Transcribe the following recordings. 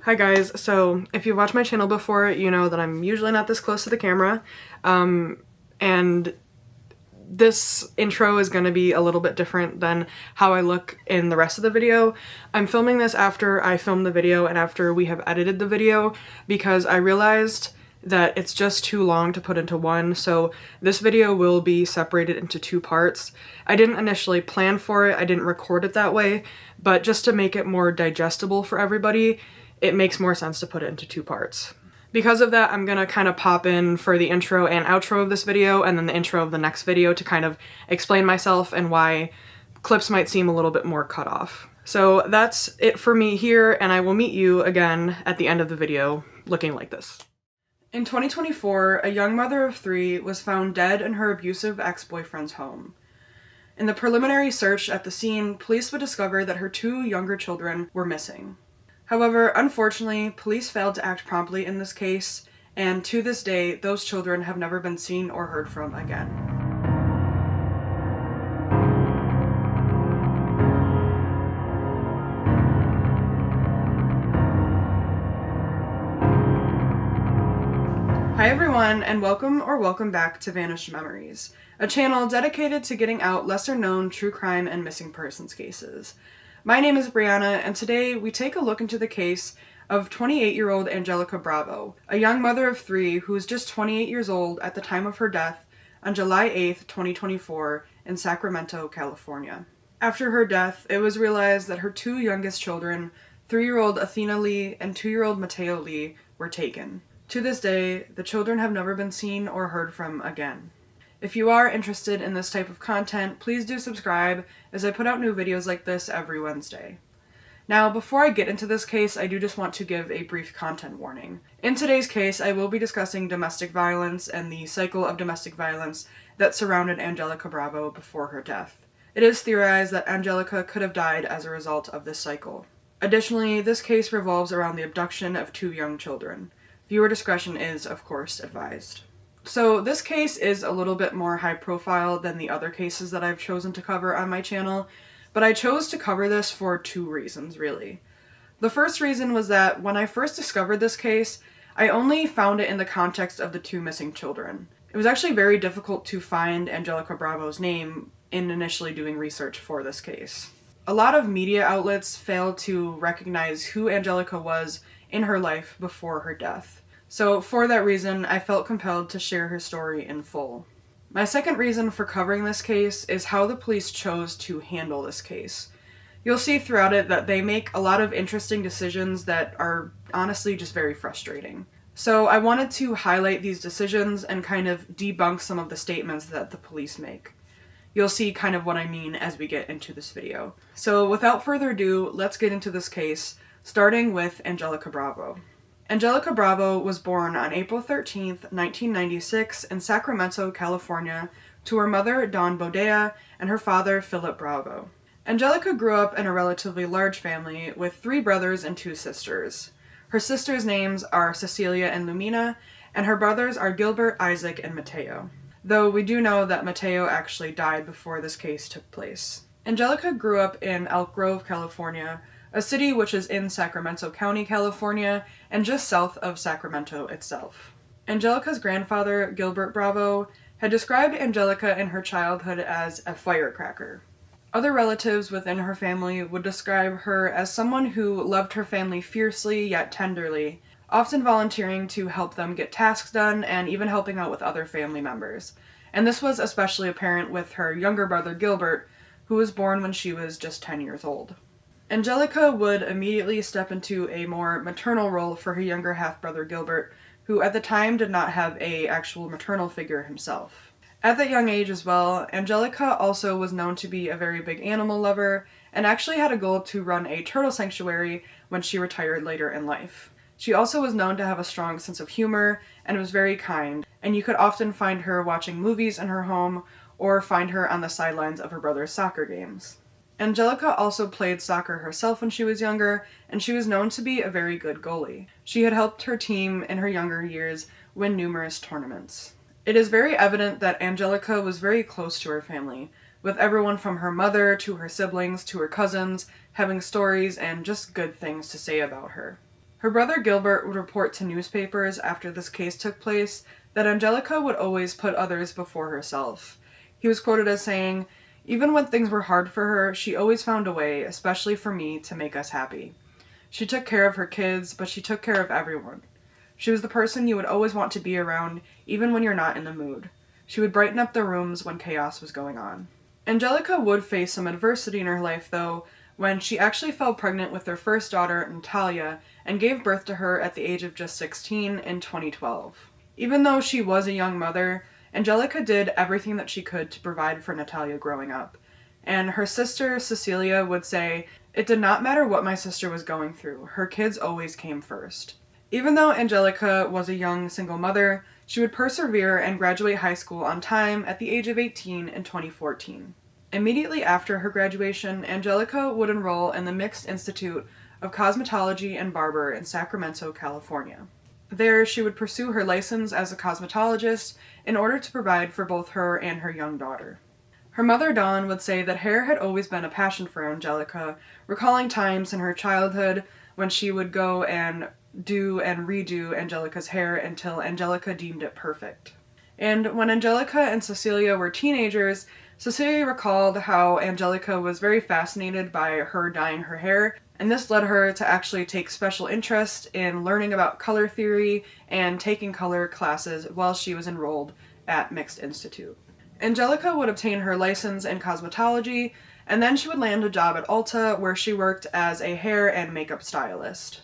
Hi guys, so if you've watched my channel before, you know that I'm usually not this close to the camera, and this intro is going to be a little bit different than how I look in the rest of the video. I'm filming this after I filmed the video and after we have edited the video because I realized that it's just too long to put into one, so this video will be separated into two parts. I didn't initially plan for it, I didn't record it that way, but just to make it more digestible for everybody, it makes more sense to put it into two parts. Because of that, I'm gonna kind of pop in for the intro and outro of this video and then the intro of the next video to kind of explain myself and why clips might seem a little bit more cut off. So that's it for me here, and I will meet you again at the end of the video looking like this. In 2024, a young mother of 3 was found dead in her abusive ex-boyfriend's home. In the preliminary search at the scene, police would discover that her 2 younger children were missing. However, unfortunately, police failed to act promptly in this case, and to this day, those children have never been seen or heard from again. Hi everyone, and welcome back to Vanished Memories, a channel dedicated to getting out lesser-known true crime and missing persons cases. My name is Brianna, and today we take a look into the case of 28-year-old Angelica Bravo, a young mother of 3 who was just 28 years old at the time of her death on July 8th, 2024 in Sacramento, California. After her death, it was realized that her 2 youngest children, 3-year-old Athena Lee and 2-year-old Mateo Lee, were taken. To this day, the children have never been seen or heard from again. If you are interested in this type of content, please do subscribe, as I put out new videos like this every Wednesday. Now, before I get into this case, I do just want to give a brief content warning. In today's case, I will be discussing domestic violence and the cycle of domestic violence that surrounded Angelica Bravo before her death. It is theorized that Angelica could have died as a result of this cycle. Additionally, this case revolves around the abduction of 2 young children. Viewer discretion is, of course, advised. So this case is a little bit more high profile than the other cases that I've chosen to cover on my channel, but I chose to cover this for 2 reasons, really. The first reason was that when I first discovered this case, I only found it in the context of the 2 missing children. It was actually very difficult to find Angelica Bravo's name in initially doing research for this case. A lot of media outlets failed to recognize who Angelica was in her life before her death. So for that reason, I felt compelled to share her story in full. My second reason for covering this case is how the police chose to handle this case. You'll see throughout it that they make a lot of interesting decisions that are honestly just very frustrating. So I wanted to highlight these decisions and kind of debunk some of the statements that the police make. You'll see kind of what I mean as we get into this video. So without further ado, let's get into this case, starting with Angelica Bravo. Angelica Bravo was born on April 13th, 1996 in Sacramento, California, to her mother, Dawn Bodea, and her father, Philip Bravo. Angelica grew up in a relatively large family with 3 brothers and 2 sisters. Her sisters' names are Cecilia and Lumina, and her brothers are Gilbert, Isaac, and Mateo. Though we do know that Mateo actually died before this case took place. Angelica grew up in Elk Grove, California, a city which is in Sacramento County, California, and just south of Sacramento itself. Angelica's grandfather, Gilbert Bravo, had described Angelica in her childhood as a firecracker. Other relatives within her family would describe her as someone who loved her family fiercely yet tenderly, often volunteering to help them get tasks done and even helping out with other family members. And this was especially apparent with her younger brother Gilbert, who was born when she was just 10 years old. Angelica would immediately step into a more maternal role for her younger half-brother Gilbert, who at the time did not have an actual maternal figure himself. At that young age as well, Angelica also was known to be a very big animal lover, and actually had a goal to run a turtle sanctuary when she retired later in life. She also was known to have a strong sense of humor, and was very kind, and you could often find her watching movies in her home, or find her on the sidelines of her brother's soccer games. Angelica also played soccer herself when she was younger, and she was known to be a very good goalie. She had helped her team in her younger years win numerous tournaments. It is very evident that Angelica was very close to her family, with everyone from her mother to her siblings to her cousins having stories and just good things to say about her. Her brother Gilbert would report to newspapers after this case took place that Angelica would always put others before herself. He was quoted as saying, "Even when things were hard for her, she always found a way, especially for me, to make us happy. She took care of her kids, but she took care of everyone. She was the person you would always want to be around, even when you're not in the mood. She would brighten up the rooms when chaos was going on." Angelica would face some adversity in her life, though, when she actually fell pregnant with their first daughter, Natalia, and gave birth to her at the age of just 16 in 2012. Even though she was a young mother, Angelica did everything that she could to provide for Natalia growing up. And her sister, Cecilia, would say, "It did not matter what my sister was going through. Her kids always came first." Even though Angelica was a young single mother, she would persevere and graduate high school on time at the age of 18 in 2014. Immediately after her graduation, Angelica would enroll in the Mixed Institute of Cosmetology and Barber in Sacramento, California. There, she would pursue her license as a cosmetologist in order to provide for both her and her young daughter. Her mother, Dawn, would say that hair had always been a passion for Angelica, recalling times in her childhood when she would go and do and redo Angelica's hair until Angelica deemed it perfect. And when Angelica and Cecilia were teenagers, Cecilia recalled how Angelica was very fascinated by her dyeing her hair, and this led her to actually take special interest in learning about color theory and taking color classes while she was enrolled at Mixed Institute. Angelica would obtain her license in cosmetology, and then she would land a job at Ulta where she worked as a hair and makeup stylist.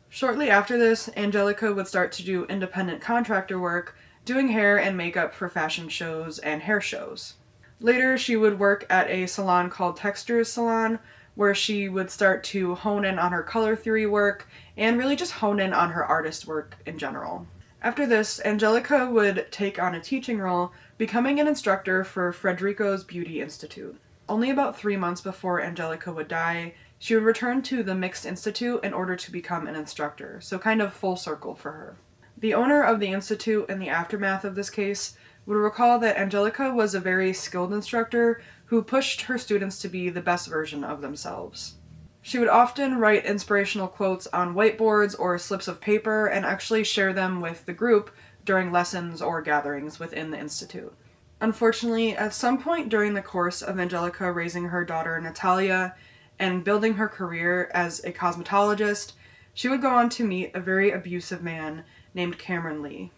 Shortly after this, Angelica would start to do independent contractor work, doing hair and makeup for fashion shows and hair shows. Later, she would work at a salon called Textures Salon, where she would start to hone in on her color theory work and really just hone in on her artist work in general. After this, Angelica would take on a teaching role, becoming an instructor for Frederico's Beauty Institute. Only about 3 months before Angelica would die, she would return to the Mixed Institute in order to become an instructor, so kind of full circle for her. The owner of the institute in the aftermath of this case would recall that Angelica was a very skilled instructor who pushed her students to be the best version of themselves. She would often write inspirational quotes on whiteboards or slips of paper and actually share them with the group during lessons or gatherings within the institute. Unfortunately, at some point during the course of Angelica raising her daughter Natalia and building her career as a cosmetologist, she would go on to meet a very abusive man named Camron Lee.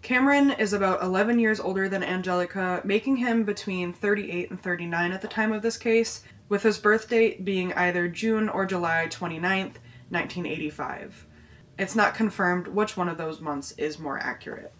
Camron is about 11 years older than Angelica, making him between 38 and 39 at the time of this case, with his birth date being either June or July 29th, 1985. It's not confirmed which one of those months is more accurate.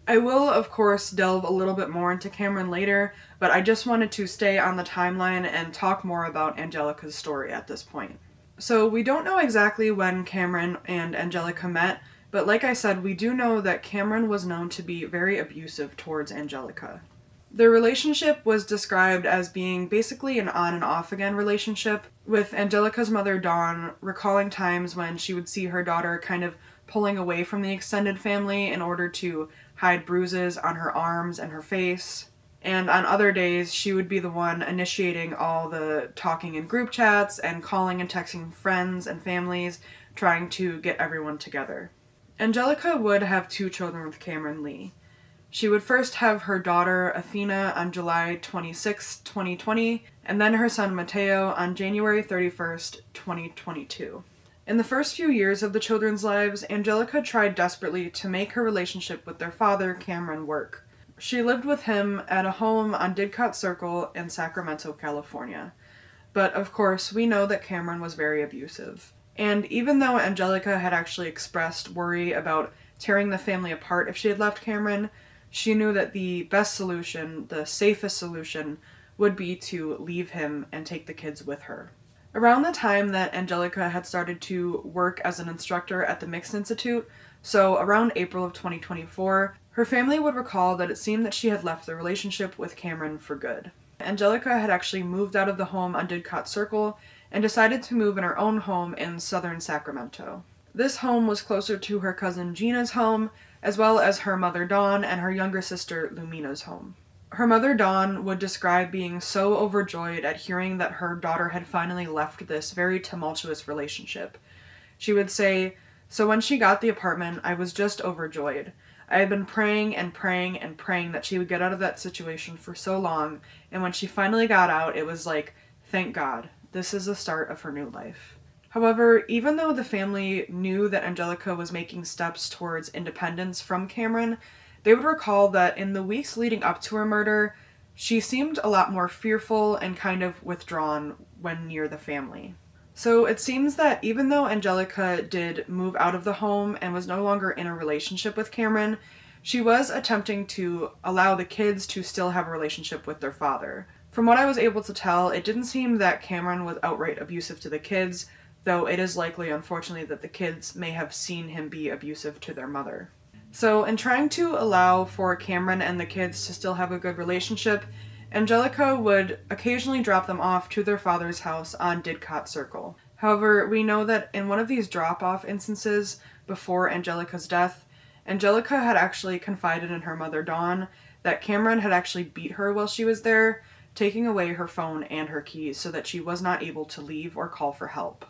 I will, of course, delve a little bit more into Camron later, but I just wanted to stay on the timeline and talk more about Angelica's story at this point. So we don't know exactly when Camron and Angelica met, but like I said, we do know that Camron was known to be very abusive towards Angelica. Their relationship was described as being basically an on and off again relationship, with Angelica's mother Dawn recalling times when she would see her daughter kind of pulling away from the extended family in order to hide bruises on her arms and her face. And on other days, she would be the one initiating all the talking in group chats and calling and texting friends and families, trying to get everyone together. Angelica would have 2 children with Camron Lee. She would first have her daughter Athena on July 26, 2020, and then her son Mateo on January 31st, 2022. In the first few years of the children's lives, Angelica tried desperately to make her relationship with their father, Camron, work. She lived with him at a home on Didcot Circle in Sacramento, California. But of course, we know that Camron was very abusive. And even though Angelica had actually expressed worry about tearing the family apart if she had left Camron, she knew that the best solution, the safest solution, would be to leave him and take the kids with her. Around the time that Angelica had started to work as an instructor at the Mixed Institute, so around April of 2024, her family would recall that it seemed that she had left the relationship with Camron for good. Angelica had actually moved out of the home on Didcot Circle and decided to move in her own home in southern Sacramento. This home was closer to her cousin Gina's home, as well as her mother Dawn and her younger sister Lumina's home. Her mother Dawn would describe being so overjoyed at hearing that her daughter had finally left this very tumultuous relationship. She would say, So when she got the apartment, I was just overjoyed. I had been praying and praying and praying that she would get out of that situation for so long, and when she finally got out, it was like, thank God, this is the start of her new life. However, even though the family knew that Angelica was making steps towards independence from Camron, they would recall that in the weeks leading up to her murder, she seemed a lot more fearful and kind of withdrawn when near the family. So it seems that even though Angelica did move out of the home and was no longer in a relationship with Camron, she was attempting to allow the kids to still have a relationship with their father. From what I was able to tell, it didn't seem that Camron was outright abusive to the kids, though it is likely, unfortunately, that the kids may have seen him be abusive to their mother. So in trying to allow for Camron and the kids to still have a good relationship, Angelica would occasionally drop them off to their father's house on Didcot Circle. However, we know that in one of these drop-off instances before Angelica's death, Angelica had actually confided in her mother Dawn that Camron had actually beat her while she was there, taking away her phone and her keys so that she was not able to leave or call for help.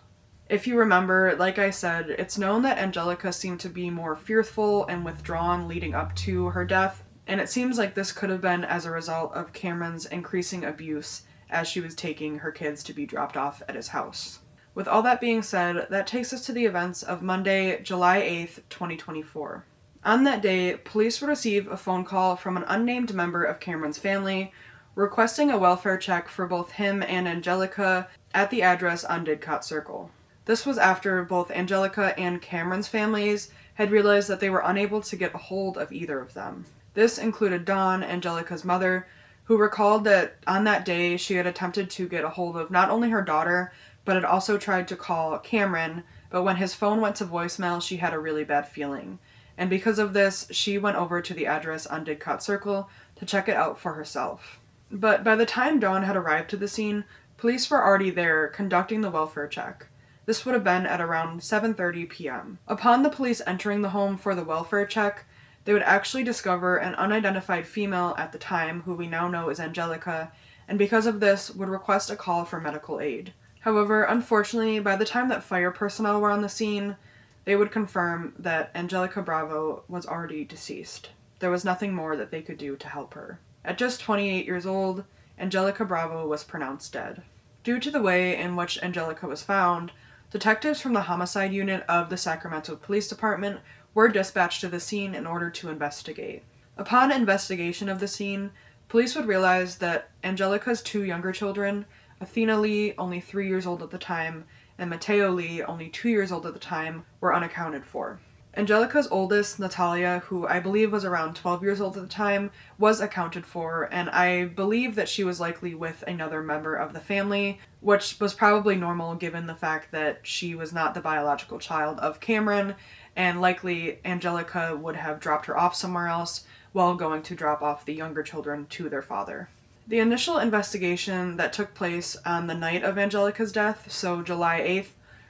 If you remember, like I said, it's known that Angelica seemed to be more fearful and withdrawn leading up to her death, and it seems like this could have been as a result of Camron's increasing abuse as she was taking her kids to be dropped off at his house. With all that being said, that takes us to the events of Monday, July 8th, 2024. On that day, police would receive a phone call from an unnamed member of Camron's family requesting a welfare check for both him and Angelica at the address on Didcot Circle. This was after both Angelica and Camron's families had realized that they were unable to get a hold of either of them. This included Dawn, Angelica's mother, who recalled that on that day she had attempted to get a hold of not only her daughter, but had also tried to call Camron, but when his phone went to voicemail, she had a really bad feeling. And because of this, she went over to the address on Didcot Circle to check it out for herself. But by the time Dawn had arrived to the scene, police were already there conducting the welfare check. This would have been at around 7:30 p.m. Upon the police entering the home for the welfare check, they would actually discover an unidentified female at the time, who we now know as Angelica, and because of this, would request a call for medical aid. However, unfortunately, by the time that fire personnel were on the scene, they would confirm that Angelica Bravo was already deceased. There was nothing more that they could do to help her. At just 28 years old, Angelica Bravo was pronounced dead. Due to the way in which Angelica was found, detectives from the homicide unit of the Sacramento Police Department were dispatched to the scene in order to investigate. Upon investigation of the scene, police would realize that Angelica's two younger children, Athena Lee, only 3 years old at the time, and Mateo Lee, only 2 years old at the time, were unaccounted for. Angelica's oldest, Natalia, who I believe was around 12 years old at the time, was accounted for, and I believe that she was likely with another member of the family, which was probably normal given the fact that she was not the biological child of Camron, and likely Angelica would have dropped her off somewhere else while going to drop off the younger children to their father. The initial investigation that took place on the night of Angelica's death, so July 8th,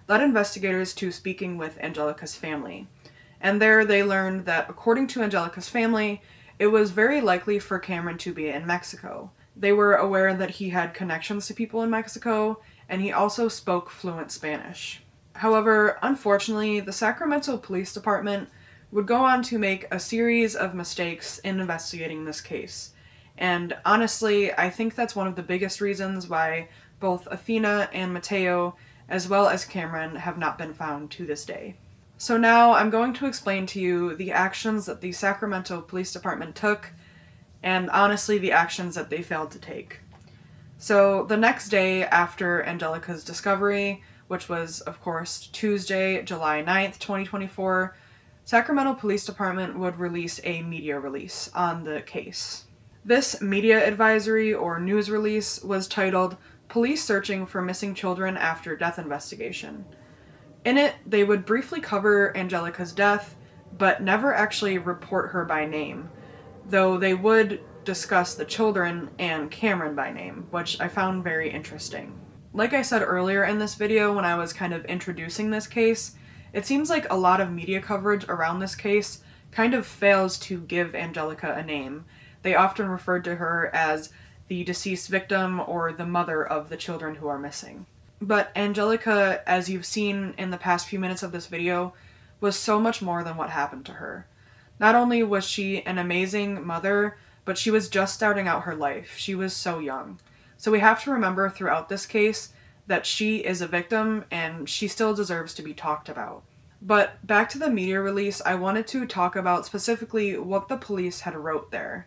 led investigators to speaking with Angelica's family. And there they learned that, according to Angelica's family, it was very likely for Camron to be in Mexico. They were aware that he had connections to people in Mexico, and he also spoke fluent Spanish. However, unfortunately, the Sacramento Police Department would go on to make a series of mistakes in investigating this case. And honestly, I think that's one of the biggest reasons why both Athena and Mateo, as well as Camron, have not been found to this day. So now I'm going to explain to you the actions that the Sacramento Police Department took, and honestly the actions that they failed to take. So the next day after Angelica's discovery, which was of course Tuesday, July 9th, 2024, Sacramento Police Department would release a media release on the case. This media advisory or news release was titled "Police Searching for Missing Children After Death Investigation." In it, they would briefly cover Angelica's death, but never actually report her by name, though they would discuss the children and Camron by name, which I found very interesting. Like I said earlier in this video when I was kind of introducing this case, it seems like a lot of media coverage around this case kind of fails to give Angelica a name. They often referred to her as the deceased victim or the mother of the children who are missing. But Angelica, as you've seen in the past few minutes of this video, was so much more than what happened to her. Not only was she an amazing mother, but she was just starting out her life. She was so young. So we have to remember throughout this case that she is a victim and she still deserves to be talked about. But back to the media release, I wanted to talk about specifically what the police had wrote there.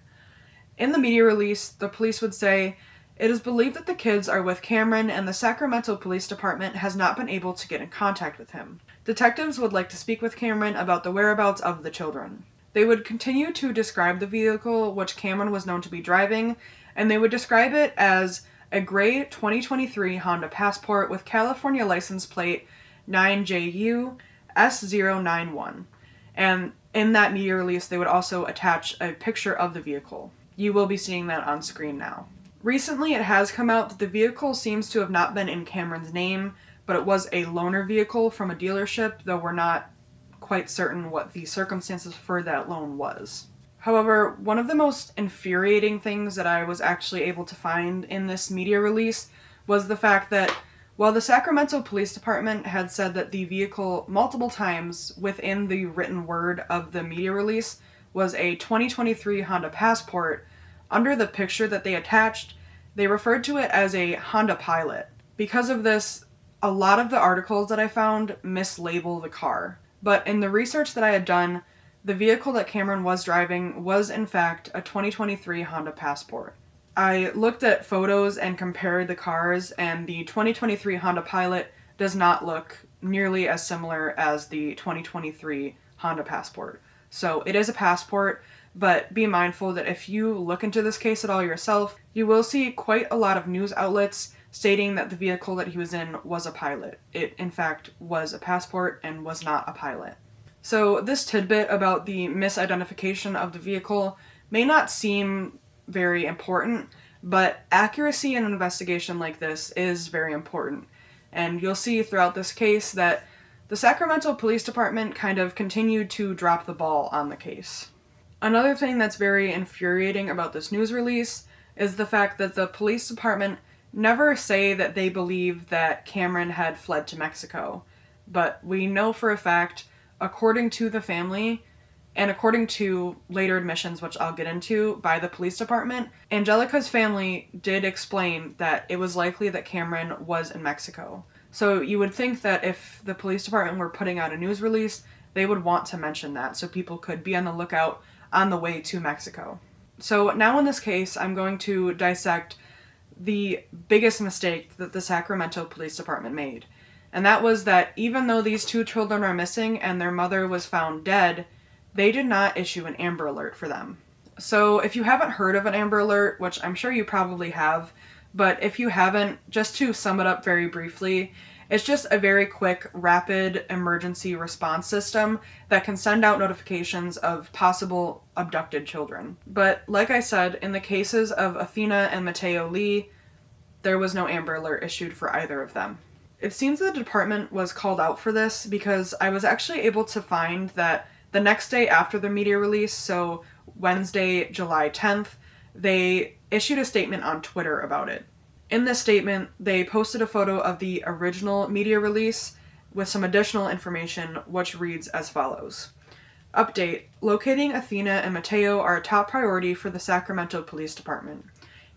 In the media release, the police would say, "It is believed that the kids are with Camron and the Sacramento Police Department has not been able to get in contact with him. Detectives would like to speak with Camron about the whereabouts of the children." They would continue to describe the vehicle which Camron was known to be driving, and they would describe it as a gray 2023 Honda Passport with California license plate 9JU S091. And in that media release, they would also attach a picture of the vehicle. You will be seeing that on screen now. Recently, it has come out that the vehicle seems to have not been in Camron's name, but it was a loaner vehicle from a dealership, though we're not quite certain what the circumstances for that loan was. However, one of the most infuriating things that I was actually able to find in this media release was the fact that while the Sacramento Police Department had said that the vehicle multiple times within the written word of the media release was a 2023 Honda Passport, under the picture that they attached, they referred to it as a Honda Pilot. Because of this, a lot of the articles that I found mislabel the car. But in the research that I had done, the vehicle that Camron was driving was in fact a 2023 Honda Passport. I looked at photos and compared the cars, and the 2023 Honda Pilot does not look nearly as similar as the 2023 Honda Passport. So it is a Passport, but be mindful that if you look into this case at all yourself, you will see quite a lot of news outlets stating that the vehicle that he was in was a Pilot. It, in fact, was a Passport and was not a Pilot. So this tidbit about the misidentification of the vehicle may not seem very important, but accuracy in an investigation like this is very important. And you'll see throughout this case that the Sacramento Police Department kind of continued to drop the ball on the case. Another thing that's very infuriating about this news release is the fact that the police department never say that they believe that Camron had fled to Mexico. But we know for a fact, according to the family, and according to later admissions, which I'll get into, by the police department, Angelica's family did explain that it was likely that Camron was in Mexico. So you would think that if the police department were putting out a news release, they would want to mention that so people could be on the lookout on the way to Mexico. So now in this case, I'm going to dissect the biggest mistake that the Sacramento Police Department made. And that was that even though these two children are missing and their mother was found dead, they did not issue an Amber Alert for them. So if you haven't heard of an Amber Alert, which I'm sure you probably have, but if you haven't, just to sum it up very briefly, it's just a very quick, rapid emergency response system that can send out notifications of possible abducted children. But like I said, in the cases of Athena and Mateo Lee, there was no Amber Alert issued for either of them. It seems the department was called out for this because I was actually able to find that the next day after the media release, so Wednesday, July 10th, they issued a statement on Twitter about it. In this statement, they posted a photo of the original media release with some additional information, which reads as follows. Update: locating Athena and Mateo are a top priority for the Sacramento Police Department.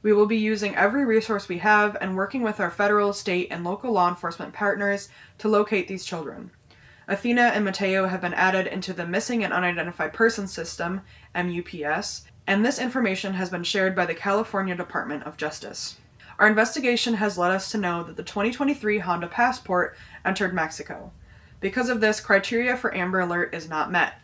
We will be using every resource we have and working with our federal, state, and local law enforcement partners to locate these children. Athena and Mateo have been added into the Missing and Unidentified Persons System, MUPS, and this information has been shared by the California Department of Justice. Our investigation has led us to know that the 2023 Honda Passport entered Mexico. Because of this, criteria for Amber Alert is not met.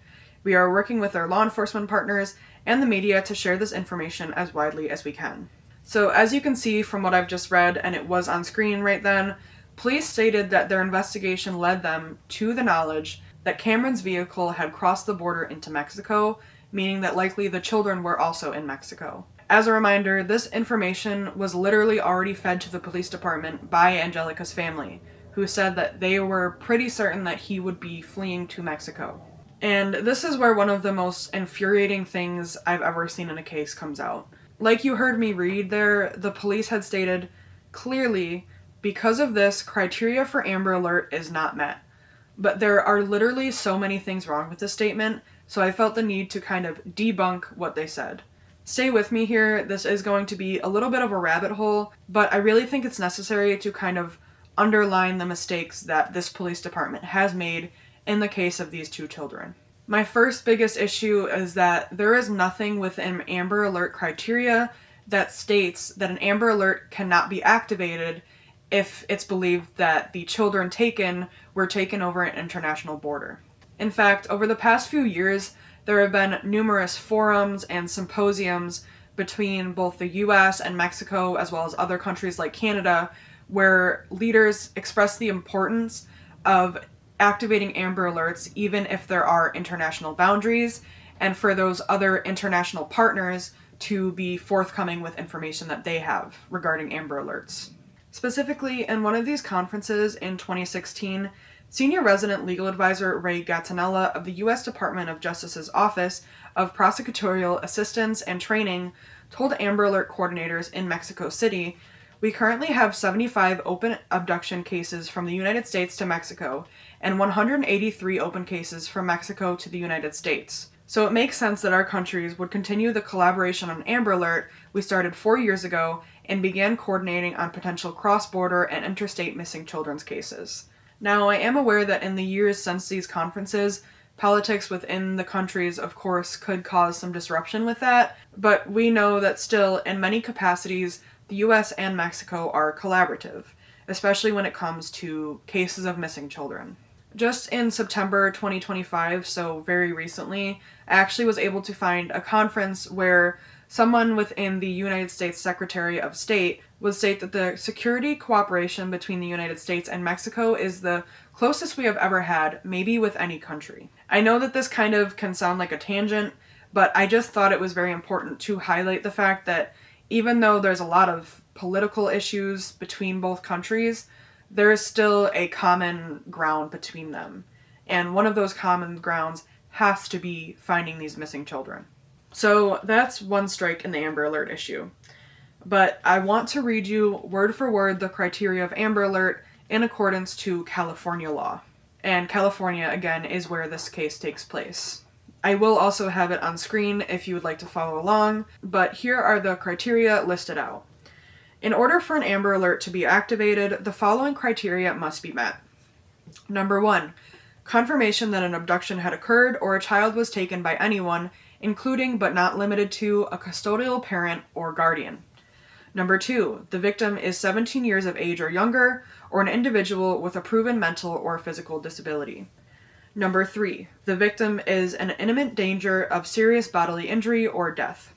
We are working with our law enforcement partners and the media to share this information as widely as we can. So as you can see from what I've just read, and it was on screen right then, police stated that their investigation led them to the knowledge that Camron's vehicle had crossed the border into Mexico, meaning that likely the children were also in Mexico. As a reminder, this information was literally already fed to the police department by Angelica's family, who said that they were pretty certain that he would be fleeing to Mexico. And this is where one of the most infuriating things I've ever seen in a case comes out. Like you heard me read there, the police had stated, clearly, because of this, criteria for Amber Alert is not met. but there are literally so many things wrong with this statement, so I felt the need to kind of debunk what they said. Stay with me here, this is going to be a little bit of a rabbit hole, but I really think it's necessary to kind of underline the mistakes that this police department has made in the case of these two children. My first biggest issue is that there is nothing within Amber Alert criteria that states that an Amber Alert cannot be activated if it's believed that the children taken were taken over an international border. In fact, over the past few years, there have been numerous forums and symposiums between both the US and Mexico, as well as other countries like Canada, where leaders express the importance of activating Amber Alerts even if there are international boundaries, and for those other international partners to be forthcoming with information that they have regarding Amber Alerts. Specifically, in one of these conferences in 2016, Senior Resident Legal Advisor Ray Gattinella of the U.S. Department of Justice's Office of Prosecutorial Assistance and Training told Amber Alert coordinators in Mexico City, "We currently have 75 open abduction cases from the United States to Mexico and 183 open cases from Mexico to the United States. So it makes sense that our countries would continue the collaboration on Amber Alert we started 4 years ago and began coordinating on potential cross-border and interstate missing children's cases." Now, I am aware that in the years since these conferences, politics within the countries, of course, could cause some disruption with that, but we know that still, in many capacities, the US and Mexico are collaborative, especially when it comes to cases of missing children. Just in September 2025, so very recently, I actually was able to find a conference where someone within the United States Secretary of State would state that the security cooperation between the United States and Mexico is the closest we have ever had, maybe with any country. I know that this kind of can sound like a tangent, but I just thought it was very important to highlight the fact that even though there's a lot of political issues between both countries, there is still a common ground between them. And one of those common grounds has to be finding these missing children. So that's one strike in the Amber Alert issue. But I want to read you word for word the criteria of Amber Alert in accordance to California law. And California, again, is where this case takes place. I will also have it on screen if you would like to follow along, but here are the criteria listed out. In order for an Amber Alert to be activated, the following criteria must be met. Number 1, confirmation that an abduction had occurred or a child was taken by anyone, including but not limited to a custodial parent or guardian. Number 2, the victim is 17 years of age or younger, or an individual with a proven mental or physical disability. Number 3, the victim is in imminent danger of serious bodily injury or death.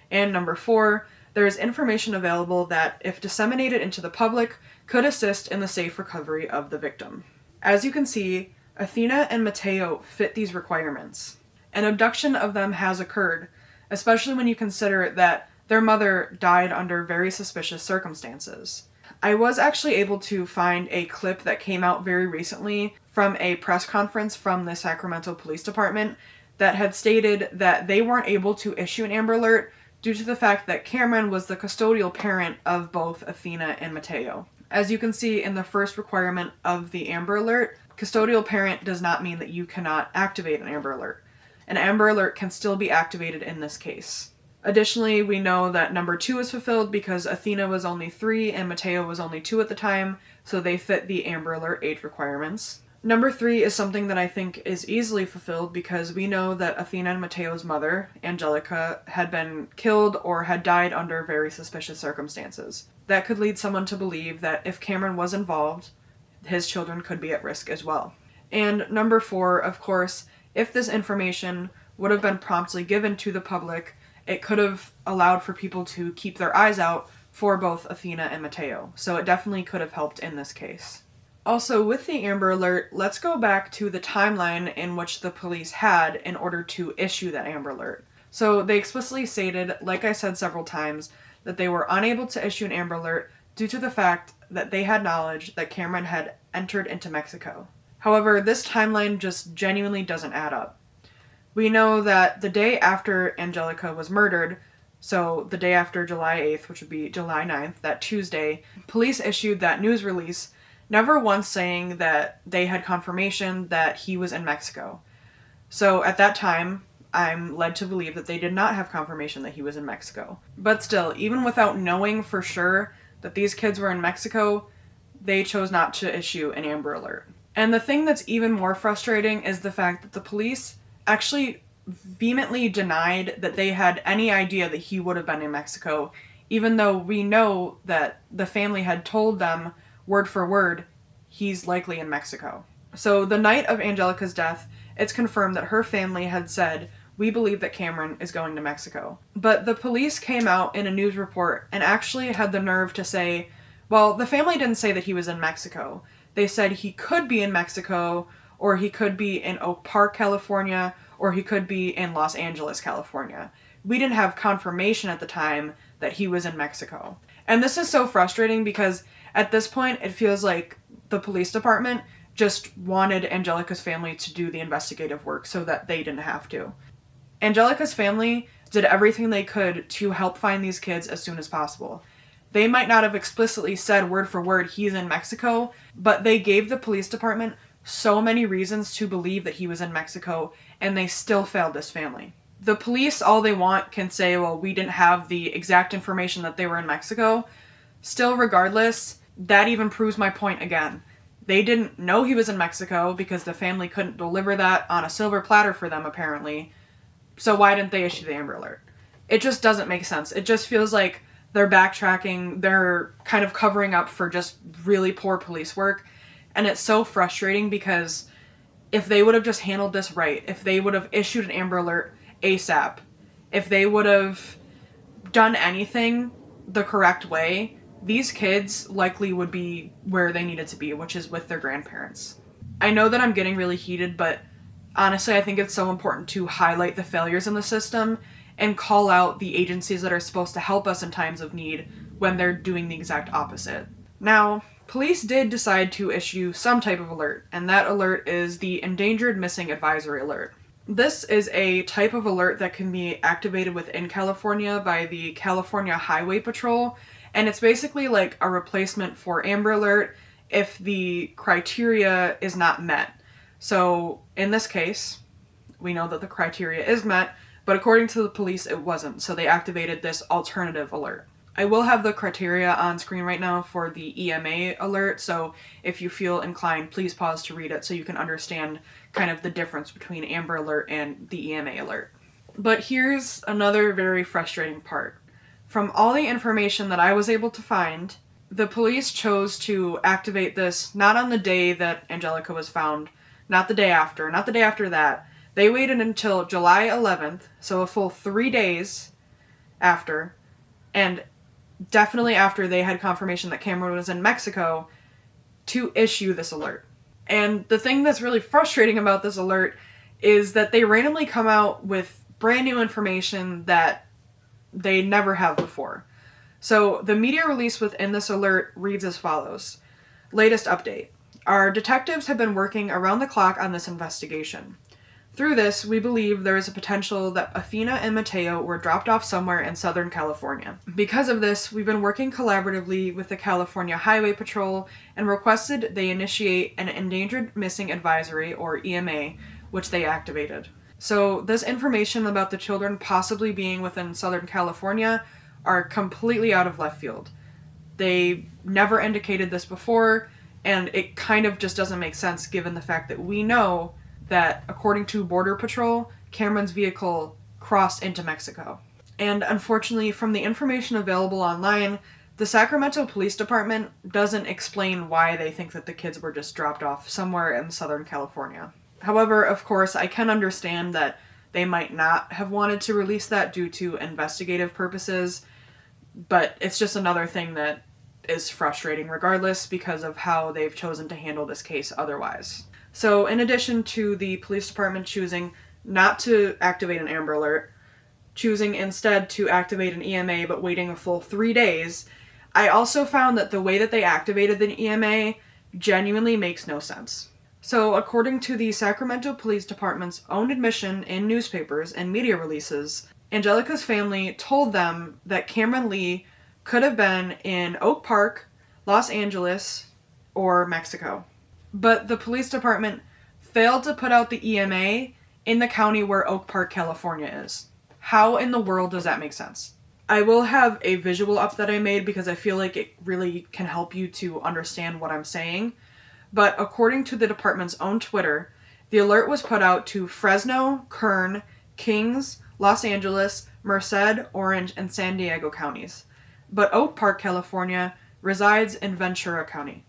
And number 4, there is information available that, if disseminated into the public, could assist in the safe recovery of the victim. As you can see, Athena and Mateo fit these requirements. An abduction of them has occurred, especially when you consider that their mother died under very suspicious circumstances. I was actually able to find a clip that came out very recently from a press conference from the Sacramento Police Department that had stated that they weren't able to issue an Amber Alert due to the fact that Camron was the custodial parent of both Athena and Mateo. As you can see in the first requirement of the Amber Alert, custodial parent does not mean that you cannot activate an Amber Alert. An Amber Alert can still be activated in this case. Additionally, we know that number 2 is fulfilled because Athena was only 3 and Mateo was only 2 at the time, so they fit the Amber Alert age requirements. Number 3 is something that I think is easily fulfilled because we know that Athena and Mateo's mother, Angelica, had been killed or had died under very suspicious circumstances. That could lead someone to believe that if Camron was involved, his children could be at risk as well. And number 4, of course, if this information would have been promptly given to the public, it could have allowed for people to keep their eyes out for both Athena and Mateo. So it definitely could have helped in this case. Also, with the Amber Alert, let's go back to the timeline in which the police had in order to issue that Amber Alert. So they explicitly stated, like I said several times, that they were unable to issue an Amber Alert due to the fact that they had knowledge that Camron had entered into Mexico. However, this timeline just genuinely doesn't add up. We know that the day after Angelica was murdered, so the day after July 8th, which would be July 9th, that Tuesday, police issued that news release never once saying that they had confirmation that he was in Mexico. So at that time, I'm led to believe that they did not have confirmation that he was in Mexico. But still, even without knowing for sure that these kids were in Mexico, they chose not to issue an Amber Alert. And the thing that's even more frustrating is the fact that the police actually vehemently denied that they had any idea that he would have been in Mexico, even though we know that the family had told them, word for word, he's likely in Mexico. So the night of Angelica's death, it's confirmed that her family had said, we believe that Camron is going to Mexico. But the police came out in a news report and actually had the nerve to say, well, the family didn't say that he was in Mexico. They said he could be in Mexico, or he could be in Oak Park, California, or he could be in Los Angeles, California. We didn't have confirmation at the time that he was in Mexico. And this is so frustrating because at this point it feels like the police department just wanted Angelica's family to do the investigative work so that they didn't have to. Angelica's family did everything they could to help find these kids as soon as possible. They might not have explicitly said word for word he's in Mexico, but they gave the police department so many reasons to believe that he was in Mexico, and they still failed this family. The police, all they want, can say, well, we didn't have the exact information that they were in Mexico. Still, regardless, that even proves my point again. They didn't know he was in Mexico because the family couldn't deliver that on a silver platter for them, apparently. So why didn't they issue the Amber Alert? It just doesn't make sense. It just feels like they're backtracking, they're kind of covering up for just really poor police work. And it's so frustrating because if they would have just handled this right, if they would have issued an Amber Alert ASAP, if they would have done anything the correct way, these kids likely would be where they needed to be, which is with their grandparents. I know that I'm getting really heated, but honestly, I think it's so important to highlight the failures in the system and call out the agencies that are supposed to help us in times of need when they're doing the exact opposite. Now, police did decide to issue some type of alert, and that alert is the Endangered Missing Advisory Alert. This is a type of alert that can be activated within California by the California Highway Patrol, and it's basically like a replacement for Amber Alert if the criteria is not met. So, in this case, we know that the criteria is met, but according to the police, it wasn't, so they activated this alternative alert. I will have the criteria on screen right now for the EMA alert, so if you feel inclined, please pause to read it so you can understand kind of the difference between Amber Alert and the EMA alert. But here's another very frustrating part. From all the information that I was able to find, the police chose to activate this not on the day that Angelica was found, not the day after, not the day after that. They waited until July 11th, so a full 3 days after, and definitely after they had confirmation that Camron was in Mexico, to issue this alert. And the thing that's really frustrating about this alert is that they randomly come out with brand new information that they never have before. So the media release within this alert reads as follows. Latest update. Our detectives have been working around the clock on this investigation. Through this, we believe there is a potential that Athena and Mateo were dropped off somewhere in Southern California. Because of this, we've been working collaboratively with the California Highway Patrol and requested they initiate an Endangered Missing Advisory, or EMA, which they activated. So this information about the children possibly being within Southern California are completely out of left field. They never indicated this before, and it kind of just doesn't make sense given the fact that we know that, according to Border Patrol, Camron's vehicle crossed into Mexico. And unfortunately, from the information available online, the Sacramento Police Department doesn't explain why they think that the kids were just dropped off somewhere in Southern California. However, of course, I can understand that they might not have wanted to release that due to investigative purposes, but it's just another thing that is frustrating regardless because of how they've chosen to handle this case otherwise. So in addition to the police department choosing not to activate an Amber Alert, choosing instead to activate an EMA but waiting a full 3 days, I also found that the way that they activated the EMA genuinely makes no sense. So according to the Sacramento Police Department's own admission in newspapers and media releases, Angelica's family told them that Camron Lee could have been in Oak Park, Los Angeles, or Mexico. But the police department failed to put out the EMA in the county where Oak Park, California is. How in the world does that make sense? I will have a visual up that I made because I feel like it really can help you to understand what I'm saying. But according to the department's own Twitter, the alert was put out to Fresno, Kern, Kings, Los Angeles, Merced, Orange, and San Diego counties. But Oak Park, California resides in Ventura County.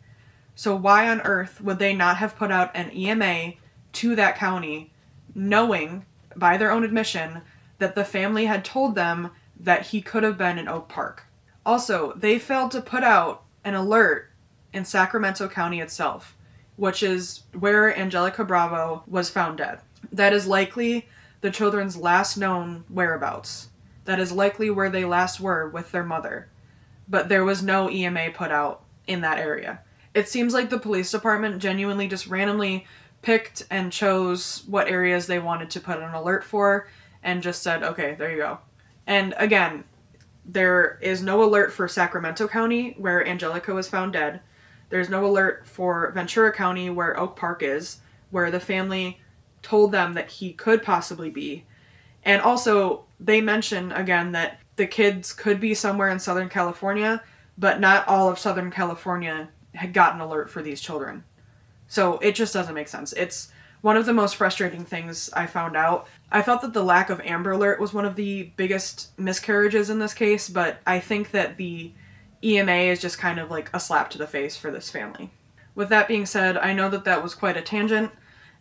So why on earth would they not have put out an EMA to that county, knowing, by their own admission, that the family had told them that he could have been in Oak Park? Also, they failed to put out an alert in Sacramento County itself, which is where Angelica Bravo was found dead. That is likely the children's last known whereabouts. That is likely where they last were with their mother. But there was no EMA put out in that area. It seems like the police department genuinely just randomly picked and chose what areas they wanted to put an alert for and just said, okay, there you go. And again, there is no alert for Sacramento County, where Angelica was found dead. There's no alert for Ventura County, where Oak Park is, where the family told them that he could possibly be. And also, they mention, again, that the kids could be somewhere in Southern California, but not all of Southern California had gotten an alert for these children. So it just doesn't make sense. It's one of the most frustrating things I found out. I thought that the lack of Amber Alert was one of the biggest miscarriages in this case, but I think that the EMA is just kind of like a slap to the face for this family. With that being said, I know that that was quite a tangent,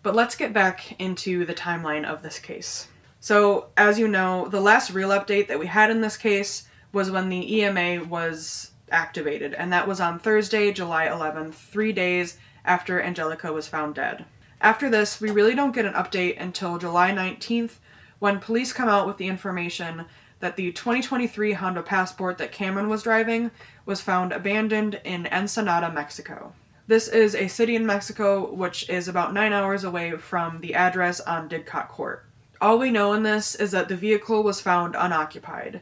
but let's get back into the timeline of this case. So, as you know, the last real update that we had in this case was when the EMA was activated, and that was on Thursday, July 11th, 3 days after Angelica was found dead. After this, we really don't get an update until July 19th, when police come out with the information that the 2023 Honda Passport that Camron was driving was found abandoned in Ensenada, Mexico. This is a city in Mexico which is about 9 hours away from the address on Didcot Court. All we know in this is that the vehicle was found unoccupied.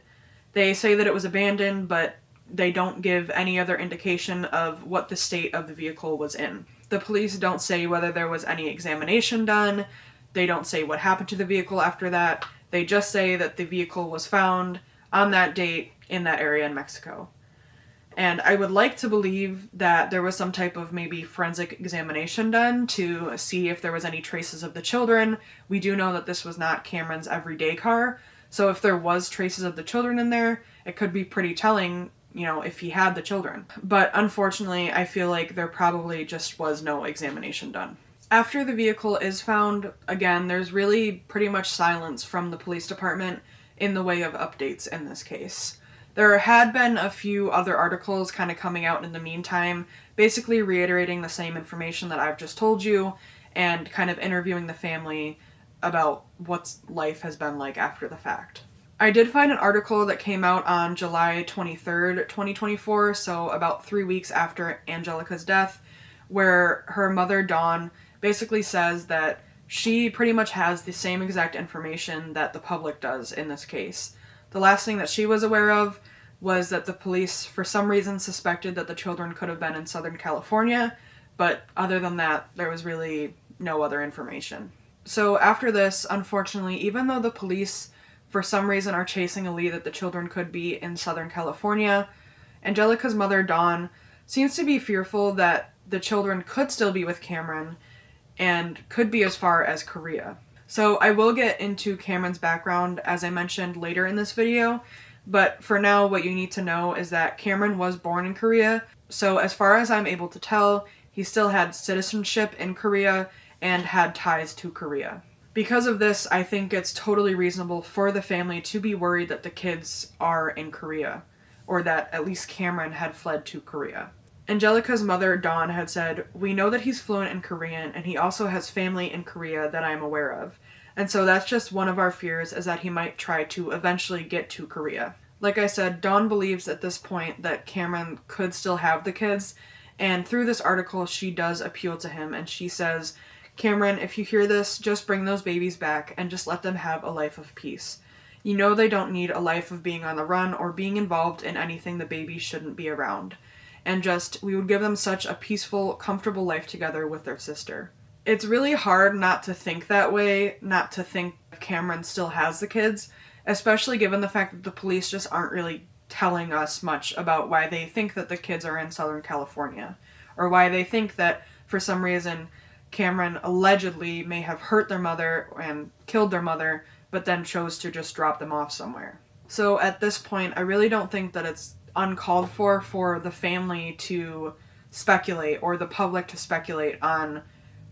They say that it was abandoned, but they don't give any other indication of what the state of the vehicle was in. The police don't say whether there was any examination done. They don't say what happened to the vehicle after that. They just say that the vehicle was found on that date in that area in Mexico. And I would like to believe that there was some type of maybe forensic examination done to see if there was any traces of the children. We do know that this was not Camron's everyday car, so if there was traces of the children in there, it could be pretty telling, if he had the children. But unfortunately, I feel like there probably just was no examination done. After the vehicle is found, again, there's really pretty much silence from the police department in the way of updates in this case. There had been a few other articles kind of coming out in the meantime, basically reiterating the same information that I've just told you and kind of interviewing the family about what life has been like after the fact. I did find an article that came out on July 23rd, 2024, so about 3 weeks after Angelica's death, where her mother, Dawn, basically says that she pretty much has the same exact information that the public does in this case. The last thing that she was aware of was that the police, for some reason, suspected that the children could have been in Southern California, but other than that, there was really no other information. So after this, unfortunately, even though the police, for some reason, are chasing a lead that the children could be in Southern California, Angelica's mother, Dawn, seems to be fearful that the children could still be with Camron and could be as far as Korea. So I will get into Camron's background, as I mentioned later in this video, but for now what you need to know is that Camron was born in Korea, so as far as I'm able to tell, he still had citizenship in Korea and had ties to Korea. Because of this, I think it's totally reasonable for the family to be worried that the kids are in Korea, or that at least Camron had fled to Korea. Angelica's mother, Dawn, had said, "We know that he's fluent in Korean, and he also has family in Korea that I'm aware of. And so that's just one of our fears, is that he might try to eventually get to Korea." Like I said, Dawn believes at this point that Camron could still have the kids, and through this article, she does appeal to him, and she says, "Camron, if you hear this, just bring those babies back and just let them have a life of peace. You know they don't need a life of being on the run or being involved in anything the babies shouldn't be around. and just we would give them such a peaceful, comfortable life together with their sister. It's really hard not to think that way, not to think Camron still has the kids, especially given the fact that the police just aren't really telling us much about why they think that the kids are in Southern California, or why they think that for some reason Camron allegedly may have hurt their mother and killed their mother, but then chose to just drop them off somewhere. So at this point, I really don't think that it's uncalled for the family to speculate, or the public to speculate on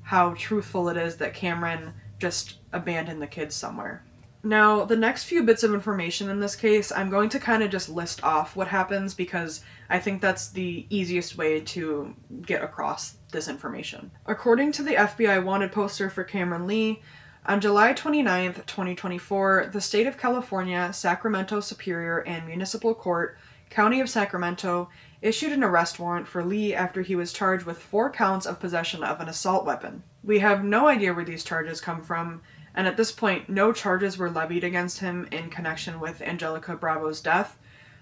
how truthful it is that Camron just abandoned the kids somewhere. Now, the next few bits of information in this case, I'm going to kind of just list off what happens because I think that's the easiest way to get across this information. According to the FBI wanted poster for Camron Lee, on July 29th, 2024, the state of California, Sacramento Superior and Municipal Court, County of Sacramento, issued an arrest warrant for Lee after he was charged with 4 counts of possession of an assault weapon. We have no idea where these charges come from, and at this point, no charges were levied against him in connection with Angelica Bravo's death,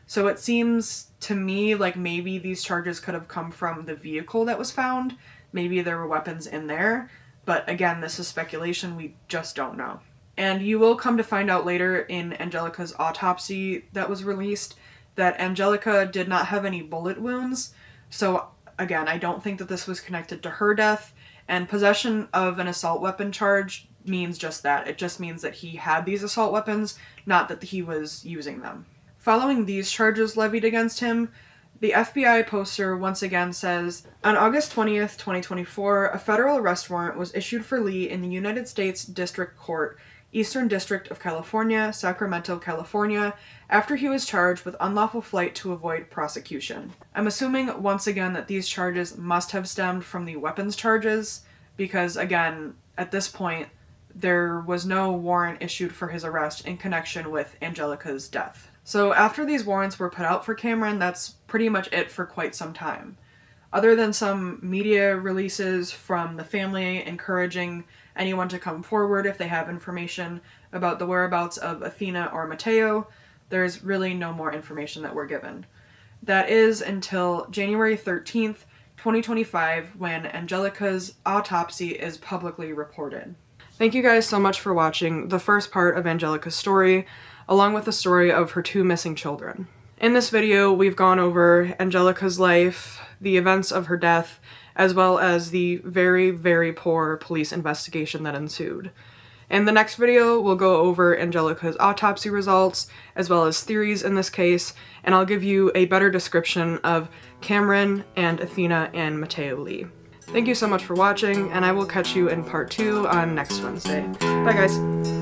so it seems to me like maybe these charges could have come from the vehicle that was found. Maybe there were weapons in there, but again, this is speculation, we just don't know. And you will come to find out later in Angelica's autopsy that was released that Angelica did not have any bullet wounds, so again, I don't think that this was connected to her death, and possession of an assault weapon charge means just that. It just means that he had these assault weapons, not that he was using them. Following these charges levied against him, the FBI poster once again says, on August 20th, 2024, a federal arrest warrant was issued for Lee in the United States District Court, Eastern District of California, Sacramento, California, after he was charged with unlawful flight to avoid prosecution. I'm assuming once again that these charges must have stemmed from the weapons charges, because again, at this point, there was no warrant issued for his arrest in connection with Angelica's death. So after these warrants were put out for Camron, that's pretty much it for quite some time. Other than some media releases from the family encouraging anyone to come forward if they have information about the whereabouts of Athena or Mateo, there's really no more information that we're given. That is until January 13th, 2025, when Angelica's autopsy is publicly reported. Thank you guys so much for watching the first part of Angelica's story, along with the story of her 2 missing children. In this video, we've gone over Angelica's life, the events of her death, as well as the very, very poor police investigation that ensued. In the next video, we'll go over Angelica's autopsy results, as well as theories in this case, and I'll give you a better description of Camron and Athena and Mateo Lee. Thank you so much for watching, and I will catch you in part 2 on next Wednesday. Bye guys!